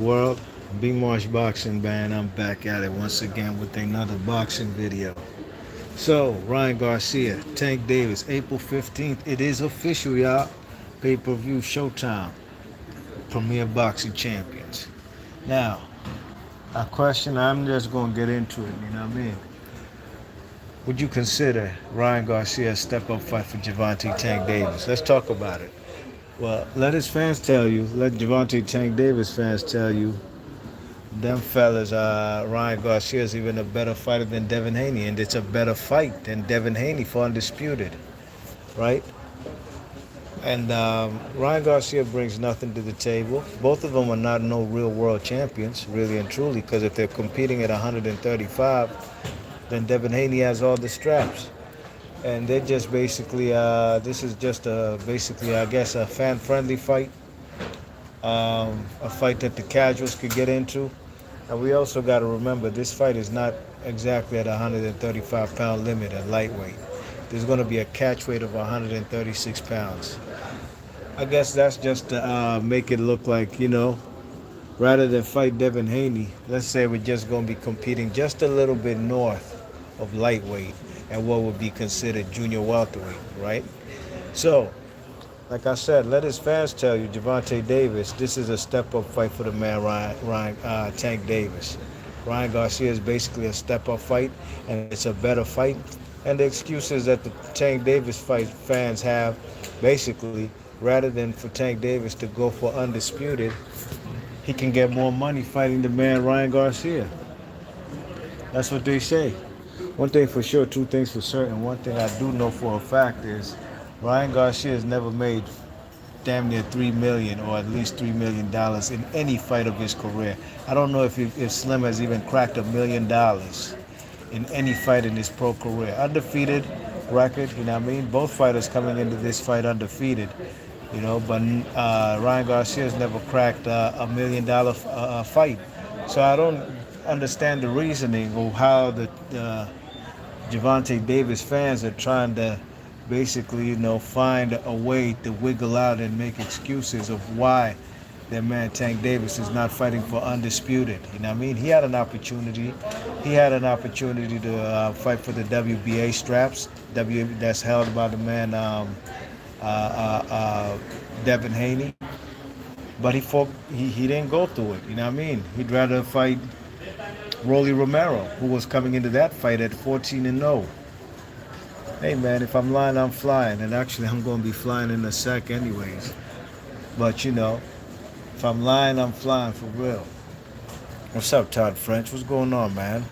World, Big Marsh Boxing Band. I'm back at it once again with another boxing video. So, Ryan Garcia, Tank Davis, April 15th. It is official, y'all. Pay per view Showtime, Premier Boxing Champions. Now, a question I'm just going to get into it, you know what I mean? Would you consider Ryan Garcia a step up fight for Gervonta Tank Davis? Let's talk about it. Well, let his fans tell you, let Gervonta Tank Davis fans tell you them fellas, Ryan Garcia is even a better fighter than Devin Haney, and it's a better fight than Devin Haney for undisputed, right? And Ryan Garcia brings nothing to the table. Both of them are not no real world champions, really and truly, because if they're competing at 135, then Devin Haney has all the straps. And they're just basically, this is just basically, I guess, a fan-friendly fight, a fight that the casuals could get into. And we also got to remember this fight is not exactly at 135-pound limit at lightweight. There's going to be a catch weight of 136 pounds. I guess that's just to make it look like, rather than fight Devin Haney, let's say we're just going to be competing just a little bit north of lightweight and what would be considered junior welterweight, right? So, like I said, let his fans tell you, Gervonta Davis, this is a step-up fight for the man Ryan Tank Davis. Ryan Garcia is basically a step-up fight, and it's a better fight. And the excuses that the Tank Davis fight fans have, basically, rather than for Tank Davis to go for undisputed, he can get more money fighting the man Ryan Garcia. That's what they say. One thing for sure, two things for certain. One thing I do know for a fact is Ryan Garcia has never made damn near $3 million or at least $3 million in any fight of his career. I don't know if Slim has even cracked $1 million in any fight in his pro career. Undefeated record, you know what I mean? Both fighters coming into this fight undefeated, but Ryan Garcia has never cracked $1 million fight. So I don't understand the reasoning of how the Gervonta Davis fans are trying to basically, find a way to wiggle out and make excuses of why their man Tank Davis is not fighting for undisputed. You know what I mean? He had an opportunity. He had an opportunity to fight for the WBA straps, that's held by the man Devin Haney. But he didn't go through it. You know what I mean? He'd rather fight Rolly Romero, who was coming into that fight at 14-0. Hey man, if I'm lying, I'm flying. And actually, I'm going to be flying in a sec anyways. But if I'm lying, I'm flying for real. What's up, Todd French? What's going on, man?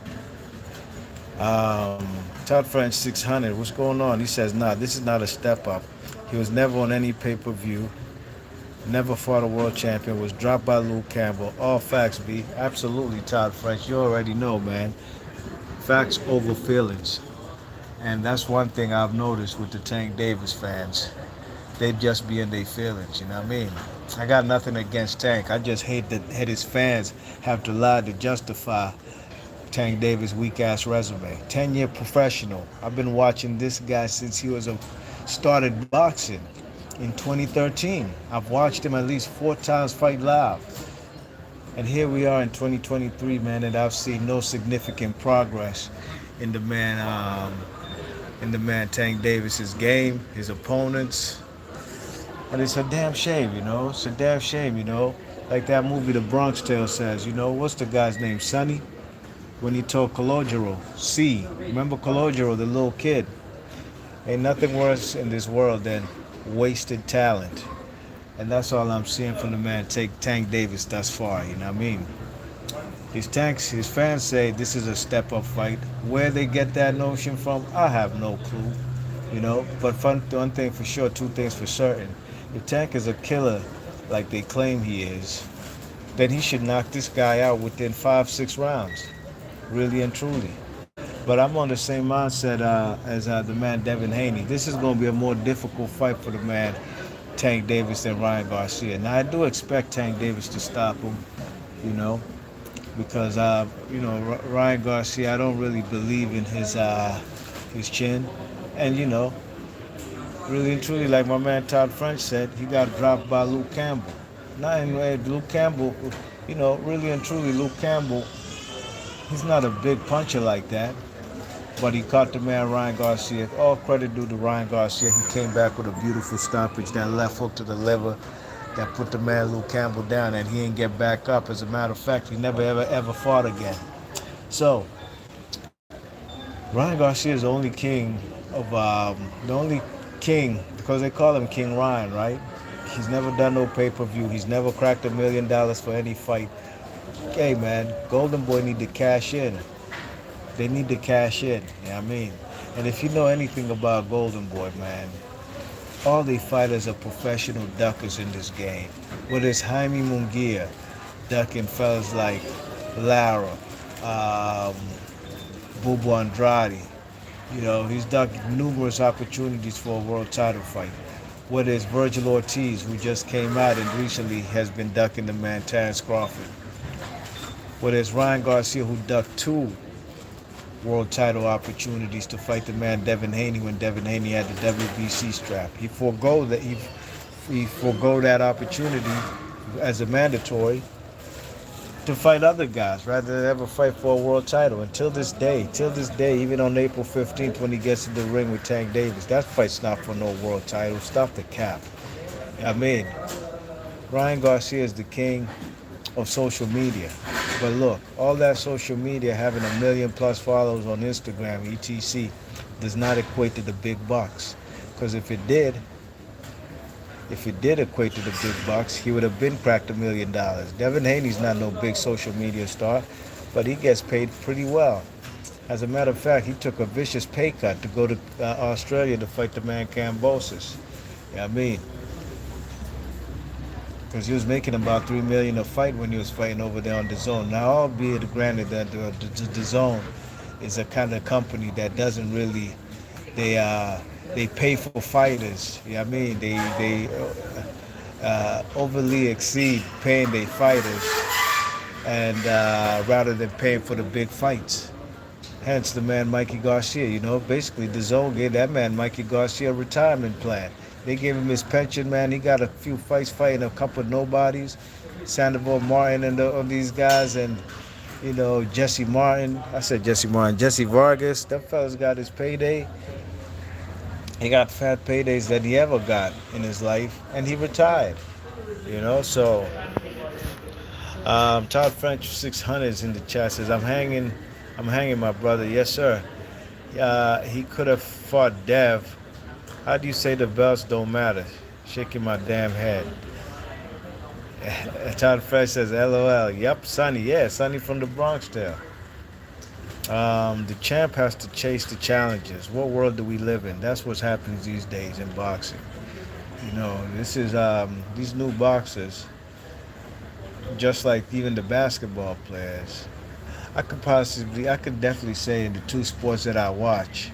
Todd French 600. What's going on? He says, nah, this is not a step up. He was never on any pay-per-view. Never fought a world champion. Was dropped by Luke Campbell. All facts, B. Absolutely, Todd French. You already know, man. Facts over feelings. And that's one thing I've noticed with the Tank Davis fans. They just be in their feelings, you know what I mean? I got nothing against Tank. I just hate that his fans have to lie to justify Tank Davis' weak-ass resume. 10-year professional. I've been watching this guy since he started boxing in 2013. I've watched him at least 4 times fight live. And here we are in 2023, man, and I've seen no significant progress in the man Tank Davis's game, his opponents. And it's a damn shame, It's a damn shame, Like that movie The Bronx Tale says, what's the guy's name? Sonny? When he told Calogero, C. Remember Calogero, the little kid? Ain't nothing worse in this world than wasted talent. And that's all I'm seeing from the man Tank Davis thus far, you know what I mean? His fans say this is a step-up fight. Where they get that notion from, I have no clue, But one thing for sure, two things for certain. If Tank is a killer like they claim he is, then he should knock this guy out within 5-6 rounds, really and truly. But I'm on the same mindset as the man Devin Haney. This is going to be a more difficult fight for the man Tank Davis than Ryan Garcia. Now, I do expect Tank Davis to stop him, because Ryan Garcia, I don't really believe in his chin, and really and truly, like my man Todd French said, he got dropped by Luke Campbell. Not anyway, Luke Campbell Really and truly, Luke Campbell, he's not a big puncher like that. But he caught the man Ryan Garcia. All credit due to Ryan Garcia. He came back with a beautiful stoppage, that left hook to the liver that put the man Luke Campbell down, and he didn't get back up. As a matter of fact, he never ever fought again. So Ryan Garcia is the only king, because they call him King Ryan, right? He's never done no pay-per-view. He's never cracked $1 million for any fight. Hey man, Golden Boy need to cash in. They need to cash in. You know what I mean? And if you know anything about Golden Boy, man, all the fighters are professional duckers in this game. Whether it's Jaime Munguia ducking fellas like Lara, um, Bobo Andrade. He's ducked numerous opportunities for a world title fight. Whether it's Virgil Ortiz, who just came out and recently has been ducking the man Terence Crawford. Whether it's Ryan Garcia, who ducked two world title opportunities to fight the man Devin Haney when Devin Haney had the WBC strap. He forego that opportunity as a mandatory to fight other guys rather than ever fight for a world title. Until this day, even on April 15th when he gets in the ring with Tank Davis, that fight's not for no world title. Stop the cap. I mean, Ryan Garcia is the king of social media. But look, all that social media, having 1 million+ followers on Instagram, etc., does not equate to the big bucks. Because if it did equate to the big bucks, he would have been cracked $1 million. Devin Haney's not no big social media star, but he gets paid pretty well. As a matter of fact, he took a vicious pay cut to go to Australia to fight the man Cambosis. I mean, because he was making about $3 million a fight when he was fighting over there on the Zone. Now, albeit granted that the Zone is a kind of company that doesn't really they pay for fighters. I mean, they overly exceed paying their fighters, and rather than paying for the big fights. Hence the man Mikey Garcia. Basically the Zone gave that man Mikey Garcia a retirement plan. They gave him his pension, man. He got a few fights fighting a couple of nobodies, Sandoval Martin and these guys, and Jesse Martin. I said Jesse Martin, Jesse Vargas. That fella's got his payday. He got fat paydays that he ever got in his life, and he retired. So Todd French 600 is in the chat, says I'm hanging my brother. Yes sir. He could have fought Dev. How do you say the belts don't matter? Shaking my damn head. Todd French says LOL. Yep, Sonny. Yeah, Sonny from the Bronx there. The champ has to chase the challenges. What world do we live in? That's what's happening these days in boxing. This is these new boxers, just like even the basketball players. I could definitely say in the two sports that I watch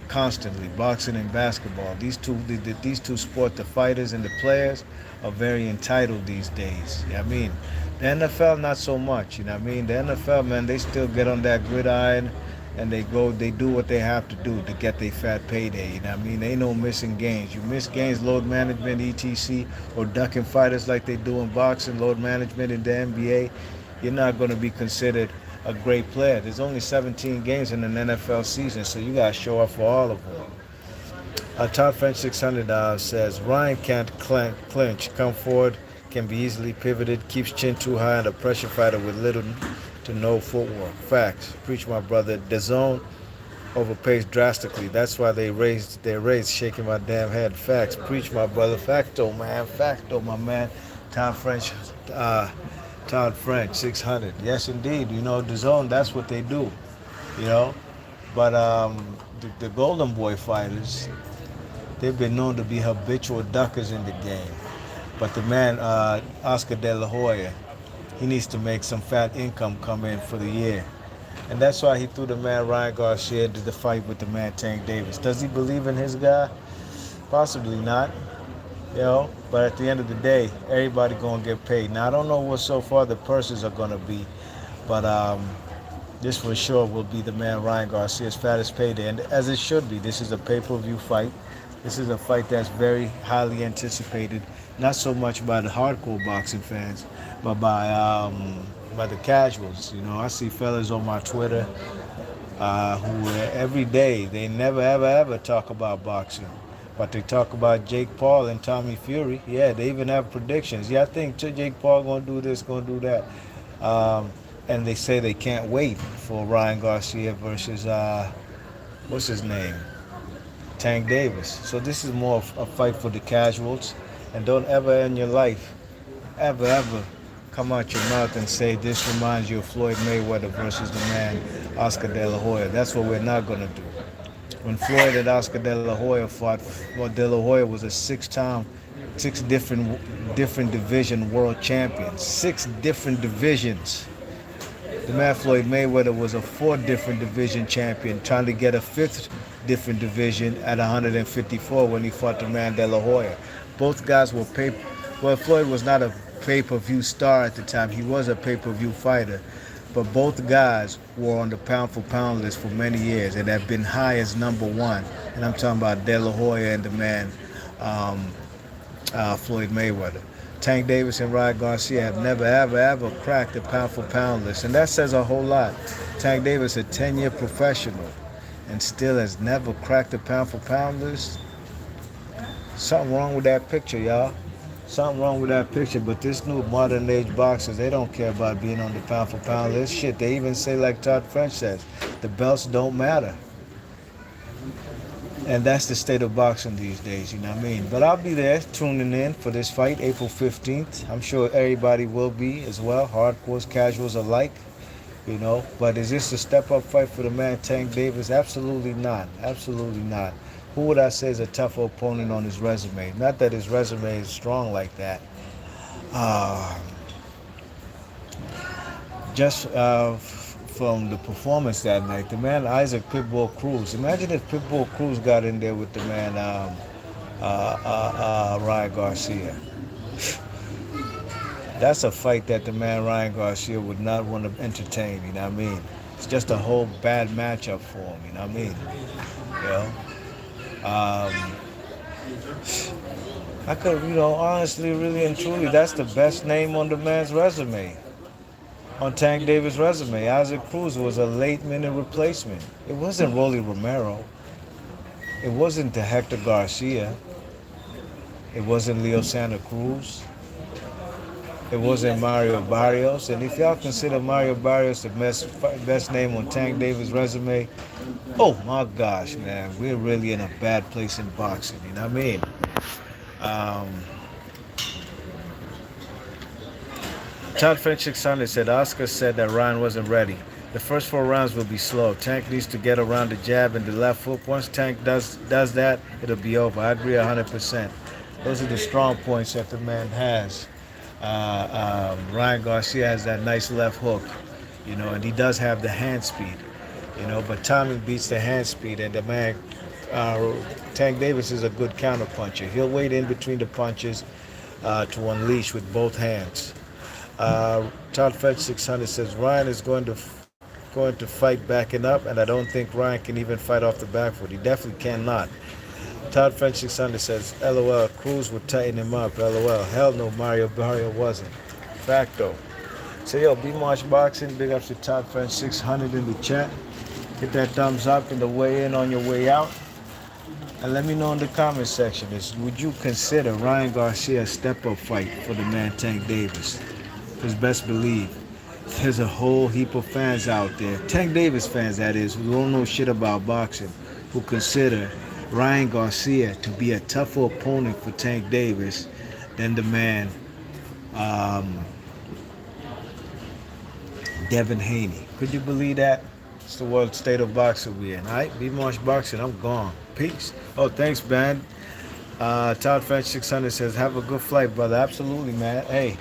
constantly, boxing and basketball, these two sports, the fighters and the players, are very entitled these days. I mean, the NFL not so much. The NFL, man, they still get on that gridiron and they do what they have to do to get their fat payday. Ain't no missing games. You miss games, load management, etc., or ducking fighters like they do in boxing, load management in the NBA, you're not going to be considered a great player. There's only 17 games in an NFL season, so you got to show up for all of them. Todd French 600 says, Ryan can't clinch, come forward, can be easily pivoted, keeps chin too high, and a pressure fighter with little to no footwork. Facts. Preach, my brother. The Zone overpays drastically. That's why they raised their rates, shaking my damn head. Facts. Preach, my brother. Facto, man. Facto, my man. Todd French, 600. Yes, indeed. The Zone, that's what they do. But the Golden Boy fighters, they've been known to be habitual duckers in the game. But the man, Oscar De La Hoya, he needs to make some fat income come in for the year. And that's why he threw the man Ryan Garcia to the fight with the man Tank Davis. Does he believe in his guy? Possibly not. But at the end of the day, everybody gonna get paid. Now I don't know what so far the purses are gonna be, but this for sure will be the man Ryan Garcia's fattest payday, and as it should be. This is a pay-per-view fight. This is a fight that's very highly anticipated, not so much by the hardcore boxing fans, but by the casuals. You know, I see fellas on my Twitter who every day they never ever ever talk about boxing, but they talk about Jake Paul and Tommy Fury. Yeah, they even have predictions. Yeah, I think Jake Paul gonna do this, gonna do that, and they say they can't wait for Ryan Garcia versus what's his name, Tank Davis. So this is more of a fight for the casuals, and don't ever in your life ever come out your mouth and say this reminds you of Floyd Mayweather versus the man Oscar De La Hoya. That's what we're not gonna do. When Floyd and Oscar De La Hoya fought, well, De La Hoya was a six different division world champion. 6 different divisions. The man Floyd Mayweather was a 4 different division champion, trying to get a 5th different division at 154 when he fought the man De La Hoya. Both guys were well, Floyd was not a pay-per-view star at the time. He was a pay-per-view fighter. But both guys were on the pound-for-pound list for many years and have been high as #1. And I'm talking about De La Hoya and the man Floyd Mayweather. Tank Davis and Ryan Garcia have never, ever cracked the pound-for-pound list. And that says a whole lot. Tank Davis, a 10-year professional, and still has never cracked the pound-for-pound list. Something wrong with that picture, y'all. Something wrong with that picture, but this new modern age boxers, they don't care about being on the pound for pound list. Shit, they even say, like Todd French says, the belts don't matter. And that's the state of boxing these days, you know what I mean? But I'll be there tuning in for this fight, April 15th. I'm sure everybody will be as well, hardcores, casuals alike, you know. But is this a step-up fight for the man Tank Davis? Absolutely not. Absolutely not. Who would I say is a tougher opponent on his resume? Not that his resume is strong like that. Just from the performance that night, the man Isaac Pitbull Cruz. Imagine if Pitbull Cruz got in there with the man Ryan Garcia. That's a fight that the man Ryan Garcia would not want to entertain. You know what I mean? It's just a whole bad matchup for him. You know what I mean? You know. I could, honestly, really and truly, that's the best name on the man's resume. On Tank Davis' resume, Isaac Cruz was a late-minute replacement. It wasn't Rolly Romero. It wasn't the Hector Garcia. It wasn't Leo Santa Cruz. It wasn't Mario Barrios. And if y'all consider Mario Barrios the best name on Tank Davis' resume, oh my gosh, man, we're really in a bad place in boxing. You know what I mean? Todd French's son said Oscar said that Ryan wasn't ready. The first 4 rounds will be slow. Tank needs to get around the jab and the left hook. Once Tank does that, it'll be over. I agree 100%. Those are the strong points that the man has. Ryan Garcia has that nice left hook, and he does have the hand speed, but Tommy beats the hand speed, and the man, Tank Davis is a good counter puncher. He'll wait in between the punches to unleash with both hands. Todd Fetch 600 says Ryan is going to fight backing up, and I don't think Ryan can even fight off the back foot. He definitely cannot. Todd French 600 says, LOL, Cruz would tighten him up. LOL, hell no, Mario Barrio wasn't. Facto. So, yo, B-March Boxing, big ups to Todd French 600 in the chat. Hit that thumbs up and the way in on your way out. And let me know in the comment section, would you consider Ryan Garcia a step-up fight for the man Tank Davis? Because best believe, there's a whole heap of fans out there, Tank Davis fans that is, who don't know shit about boxing, who consider Ryan Garcia to be a tougher opponent for Tank Davis than the man Devin Haney. Could you believe that? It's the world state of boxing we're in. All right, B-March Boxing, I'm gone. Peace. Oh, thanks, man. Todd French 600 says, have a good flight, brother. Absolutely, man. Hey,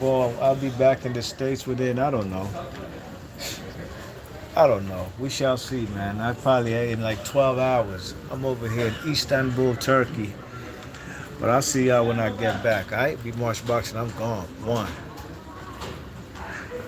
well, I'll be back in the States within, I don't know. We shall see, man. I probably in like 12 hours. I'm over here in Istanbul, Turkey. But I'll see y'all when I get back. All right? B-March Boxing, I'm gone. One.